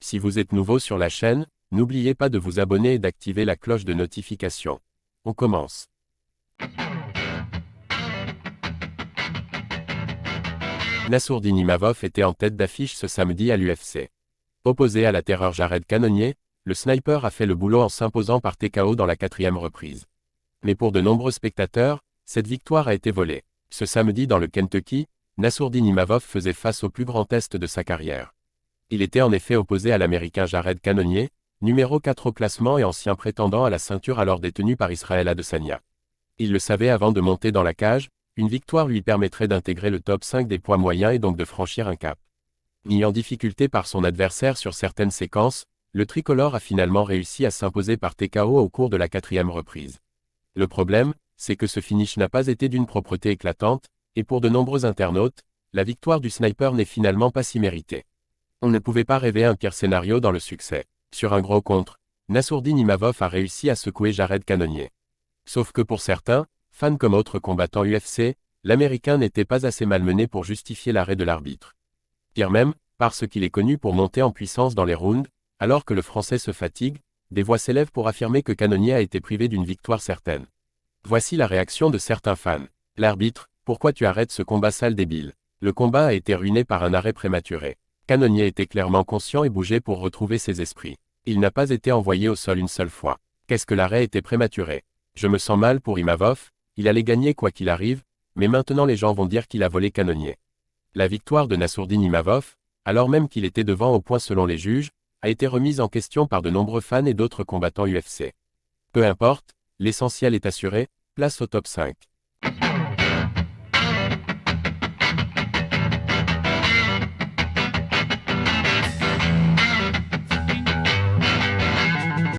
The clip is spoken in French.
Si vous êtes nouveau sur la chaîne, n'oubliez pas de vous abonner et d'activer la cloche de notification. On commence. Nassourdine Imavov était en tête d'affiche ce samedi à l'UFC. Opposé à la terreur Jared Cannonier, le sniper a fait le boulot en s'imposant par TKO dans la 4e reprise. Mais pour de nombreux spectateurs, cette victoire a été volée. Ce samedi dans le Kentucky, Nassourdine Imavov faisait face au plus grand test de sa carrière. Il était en effet opposé à l'Américain Jared Cannonier, numéro 4 au classement et ancien prétendant à la ceinture alors détenu par Israel Adesanya. Il le savait avant de monter dans la cage, une victoire lui permettrait d'intégrer le top 5 des poids moyens et donc de franchir un cap. Mis en difficulté par son adversaire sur certaines séquences, le tricolore a finalement réussi à s'imposer par TKO au cours de la 4e reprise. Le problème, c'est que ce finish n'a pas été d'une propreté éclatante, et pour de nombreux internautes, la victoire du sniper n'est finalement pas si méritée. On ne pouvait pas rêver un pire scénario dans le succès. Sur un gros contre, Nassourdine Imavov a réussi à secouer Jared Cannonier. Sauf que pour certains, fans comme autres combattants UFC, l'Américain n'était pas assez malmené pour justifier l'arrêt de l'arbitre. Pire même, parce qu'il est connu pour monter en puissance dans les rounds, alors que le Français se fatigue, des voix s'élèvent pour affirmer que Cannonier a été privé d'une victoire certaine. Voici la réaction de certains fans. L'arbitre, pourquoi tu arrêtes ce combat sale débile? Le combat a été ruiné par un arrêt prématuré. Cannonier était clairement conscient et bougeait pour retrouver ses esprits. Il n'a pas été envoyé au sol une seule fois. Qu'est-ce que l'arrêt était prématuré? Je me sens mal pour Imavov, il allait gagner quoi qu'il arrive, mais maintenant les gens vont dire qu'il a volé Cannonier. La victoire de Nassourdine Imavov, alors même qu'il était devant au point selon les juges, a été remise en question par de nombreux fans et d'autres combattants UFC. Peu importe, l'essentiel est assuré, place au top 5.